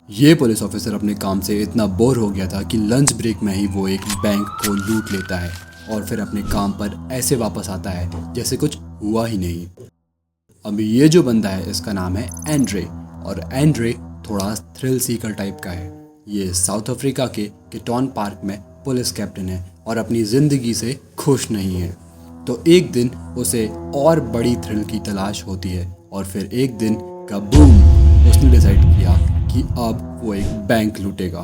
ये police officer अपने काम से इतना बोर हो गया था कि लंच ब्रेक में ही वो एक बैंक को लूट लेता है और फिर अपने काम पर ऐसे वापस आता है जैसे कुछ हुआ ही नहीं। अभी ये जो बंदा है इसका नाम है एंड्रे, और एंड्रे थोड़ा थ्रिल सीकर टाइप का है। ये साउथ अफ्रीका के केटॉन पार्क में पुलिस कैप्टन है और अपनी ज़िंदगी से खुश नहीं है। तो एक दिन उसे और बड़ी थ्रिल की तलाश होती है और फिर एक दिन का बूम, उसने डिसाइड किया कि अब वो एक बैंक लूटेगा।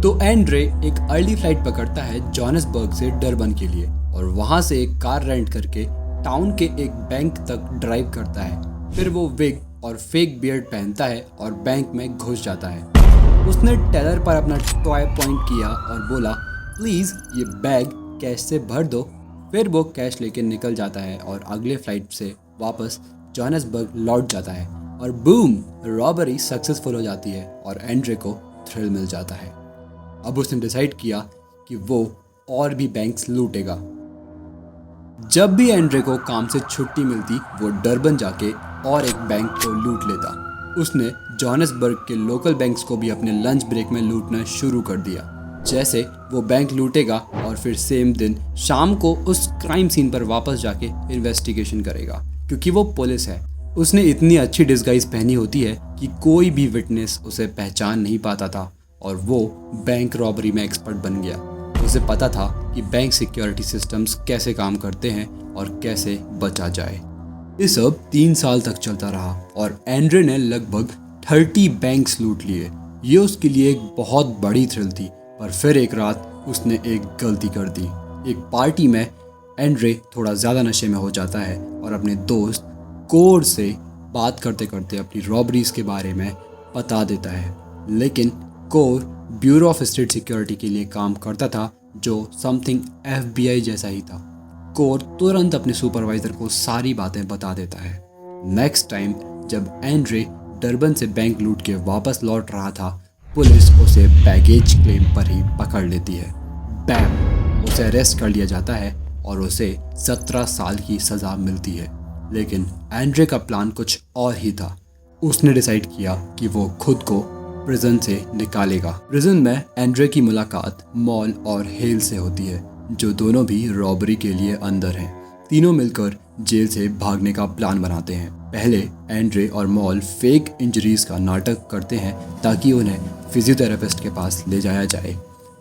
तो एंड्रे एक अर्ली फ्लाइट पकड़ता है जोहान्सबर्ग से डरबन के लिए और वहां से एक कार रेंट करके टाउन के एक बैंक तक ड्राइव करता है। फिर वो विग और फेक बियर्ड पहनता है और बैंक में घुस जाता है। उसने टेलर पर अपना टॉय पॉइंट किया और बोला, प्लीज़ ये बैग कैश से भर दो। फिर वो कैश लेके निकल जाता है और अगले फ्लाइट से वापस जोहान्सबर्ग लौट जाता है और बूम, रॉबरी सक्सेसफुल हो जाती है और एंड्रे को थ्रिल मिल जाता है। अब उसने डिसाइड किया कि वो और भी बैंक्स लूटेगा। जब भी एंड्रे को काम से छुट्टी मिलती वो डरबन जाके और एक बैंक को लूट लेता। उसने जोहान्सबर्ग के लोकल बैंक्स को भी अपने लंच ब्रेक में लूटना शुरू कर दिया। जैसे वो बैंक लूटेगा और फिर सेम दिन शाम को उस क्राइम सीन पर वापस जाके इन्वेस्टिगेशन करेगा, क्योंकि वो पुलिस है। उसने इतनी अच्छी डिस्गाइज पहनी होती है कि कोई भी विटनेस उसे पहचान नहीं पाता था और वो बैंक रॉबरी में एक्सपर्ट बन गया। उसे पता था कि बैंक सिक्योरिटी सिस्टम्स कैसे काम करते हैं और कैसे बचा जाए। ये सब 3 साल तक चलता रहा और एंड्रे ने लगभग 30 बैंक्स लूट लिए। ये उसके लिए एक बहुत बड़ी थ्रिल थी, पर फिर एक रात उसने एक गलती कर दी। एक पार्टी में एंड्रे थोड़ा ज़्यादा नशे में हो जाता है और अपने दोस्त कोर से बात करते करते अपनी रॉबरीज के बारे में बता देता है। लेकिन core bureau of state security के लिए काम करता था, जो समथिंग FBI जैसा ही था। कोर तुरंत अपने सुपरवाइजर को सारी बातें बता देता है। नेक्स्ट टाइम जब एंड्रे डरबन से बैंक लूट के वापस लौट रहा था, पुलिस उसे बैगेज क्लेम पर ही पकड़ लेती है। बैम, उसे अरेस्ट कर लिया जाता है और उसे 17 साल की सज़ा मिलती है। लेकिन एंड्रे का प्लान कुछ और ही था। उसने डिसाइड किया कि वो खुद को प्रिजन से निकालेगा। प्रिजन में एंड्रे की मुलाकात मॉल और हेल से होती है, जो दोनों भी रॉबरी के लिए अंदर हैं। तीनों मिलकर जेल से भागने का प्लान बनाते हैं। पहले एंड्रे और मॉल फेक इंजरीज का नाटक करते हैं ताकि उन्हें फिजियोथेरेपिस्ट के पास ले जाया जाए।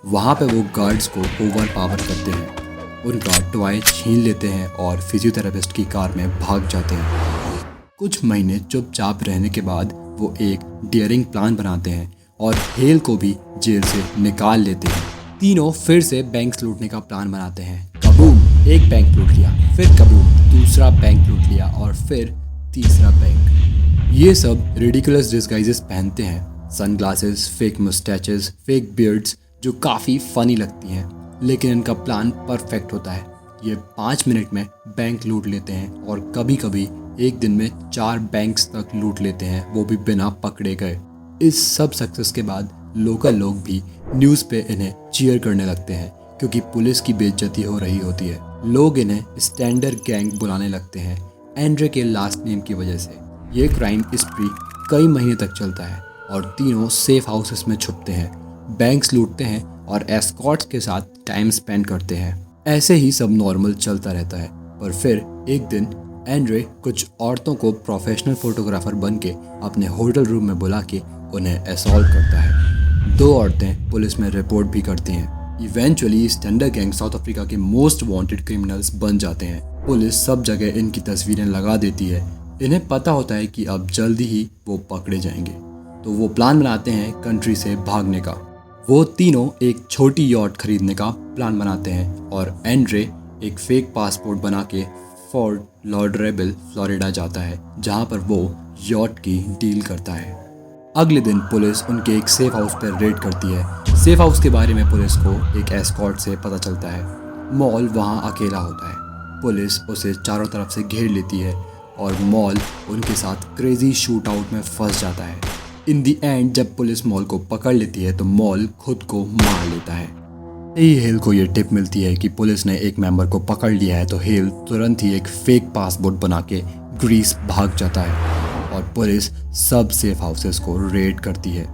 वहाँ पे वो गार्ड्स को ओवर पावर करते हैं, उनका टॉय छीन लेते हैं और फिजियोथेरेपिस्ट की कार में भाग जाते हैं। कुछ महीने चुपचाप रहने के बाद वो एक डेयरिंग प्लान बनाते हैं और हेल को भी जेल से निकाल लेते हैं। तीनों फिर से बैंक्स लूटने का प्लान बनाते हैं। कबूम, एक बैंक लूट लिया, फिर कबूम, दूसरा बैंक लूट लिया और फिर तीसरा बैंक। ये सब रिडिकुलस डिस्गाइजेस पहनते हैं, sunglasses, fake moustaches, fake beards, जो काफ़ी फनी लगती हैं। लेकिन इनका प्लान परफेक्ट होता है। ये 5 मिनट में बैंक लूट लेते हैं और कभी कभी एक दिन में 4 बैंक्स तक लूट लेते हैं, वो भी बिना पकड़े गए। इस सब सक्सेस के बाद लोकल लोग भी न्यूज़ पे इन्हें चीयर करने लगते हैं, क्योंकि पुलिस की बेइज्जती हो रही होती है। लोग इन्हें स्टैंडर्ड गैंग बुलाने लगते हैं एंड्रे के लास्ट नेम की वजह से। ये क्राइम स्प्री कई महीने तक चलता है और तीनों सेफ हाउसेस में छुपते हैं, बैंक्स लूटते हैं और एस्कॉर्ट्स के साथ टाइम स्पेंड करते हैं। ऐसे ही सब नॉर्मल चलता रहता है। पर फिर एक दिन एंड्रे कुछ औरतों को प्रोफेशनल फोटोग्राफर बन के अपने होटल रूम में बुला के उन्हें असॉल्ट करता है। 2 औरतें पुलिस में रिपोर्ट भी करती हैं। Eventually standard gang south Africa के मोस्ट वांटेड क्रिमिनल्स बन जाते हैं। पुलिस सब जगह इनकी तस्वीरें लगा देती है। इन्हें पता होता है कि अब जल्दी ही वो पकड़े जाएंगे, तो वो प्लान बनाते हैं कंट्री से भागने का। वो तीनों एक छोटी यॉट खरीदने का प्लान बनाते हैं और एंड्रे एक फेक पासपोर्ट बना के फोर्ट लॉडरेबल फ्लोरिडा जाता है, जहाँ पर वो यॉट की डील करता है। अगले दिन पुलिस उनके एक सेफ हाउस पर रेड करती है। सेफ हाउस के बारे में पुलिस को एक एस्कॉर्ट से पता चलता है। मॉल वहाँ अकेला होता है। पुलिस उसे चारों तरफ से घेर लेती है और मॉल उनके साथ क्रेजी शूट आउट में फंस जाता है। इन दी एंड जब पुलिस मॉल को पकड़ लेती है तो मॉल खुद को मार लेता है। ही हेल को ये टिप मिलती है कि पुलिस ने एक मेंबर को पकड़ लिया है, तो हेल तुरंत ही एक फेक पासपोर्ट बना के ग्रीस भाग जाता है और पुलिस सब सेफ हाउसेस को रेड करती है।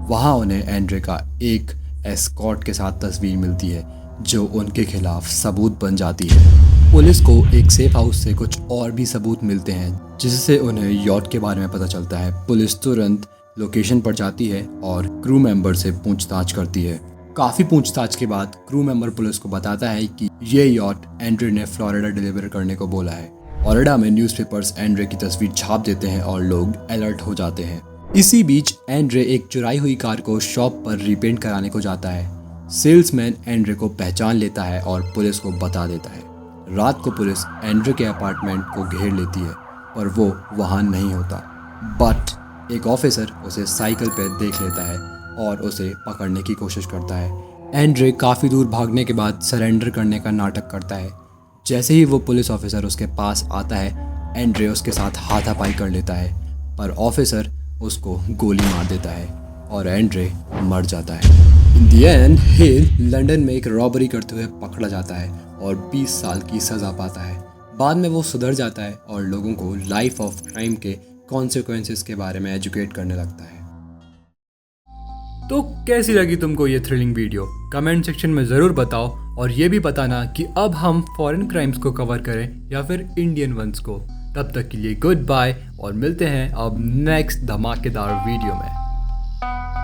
वहाँ उन्हें एंड्रे का एक एस्कॉर्ट के साथ तस्वीर मिलती है जो उनके खिलाफ सबूत बन जाती है। पुलिस को एक सेफ हाउस से कुछ और भी सबूत मिलते हैं जिससे उन्हें यॉट के बारे में पता चलता है। पुलिस तुरंत लोकेशन पर जाती है और क्रू मेंबर से पूछताछ करती है। काफ़ी पूछताछ के बाद क्रू मेंबर पुलिस को बताता है कि ये यॉट एंड्रे ने फ्लोरिडा डिलीवर करने को बोला है। फ्लोरिडा में न्यूज़पेपर्स एंड्रे की तस्वीर छाप देते हैं और लोग अलर्ट हो जाते हैं। इसी बीच एंड्रे एक चुराई हुई कार को शॉप पर रिपेंट कराने को जाता है। सेल्समैन एंड्रे को पहचान लेता है और पुलिस को बता देता है। रात को पुलिस एंड्रे के अपार्टमेंट को घेर लेती है पर वो वहाँ नहीं होता, बट एक ऑफिसर उसे साइकिल पर देख लेता है और उसे पकड़ने की कोशिश करता है। एंड्रे काफ़ी दूर भागने के बाद सरेंडर करने का नाटक करता है। जैसे ही वो पुलिस ऑफिसर उसके पास आता है, एंड्रे उसके साथ हाथापाई कर लेता है पर ऑफिसर उसको गोली मार देता है और एंड्रे मर जाता है। In the and hell London में एक रॉबरी करते हुए पकड़ा जाता है और 20 साल की सज़ा पाता है। बाद में वो सुधर जाता है और लोगों को लाइफ ऑफ क्राइम के कॉन्सिक्वेंसेस के बारे में एजुकेट करने लगता है। तो कैसी लगी तुमको ये थ्रिलिंग वीडियो? कमेंट सेक्शन में ज़रूर बताओ और ये भी बताना कि अब हम फॉरेन क्राइम्स को कवर करें या फिर इंडियन वंस को। तब तक के लिए गुड बाय और मिलते हैं अब नेक्स्ट धमाकेदार वीडियो में।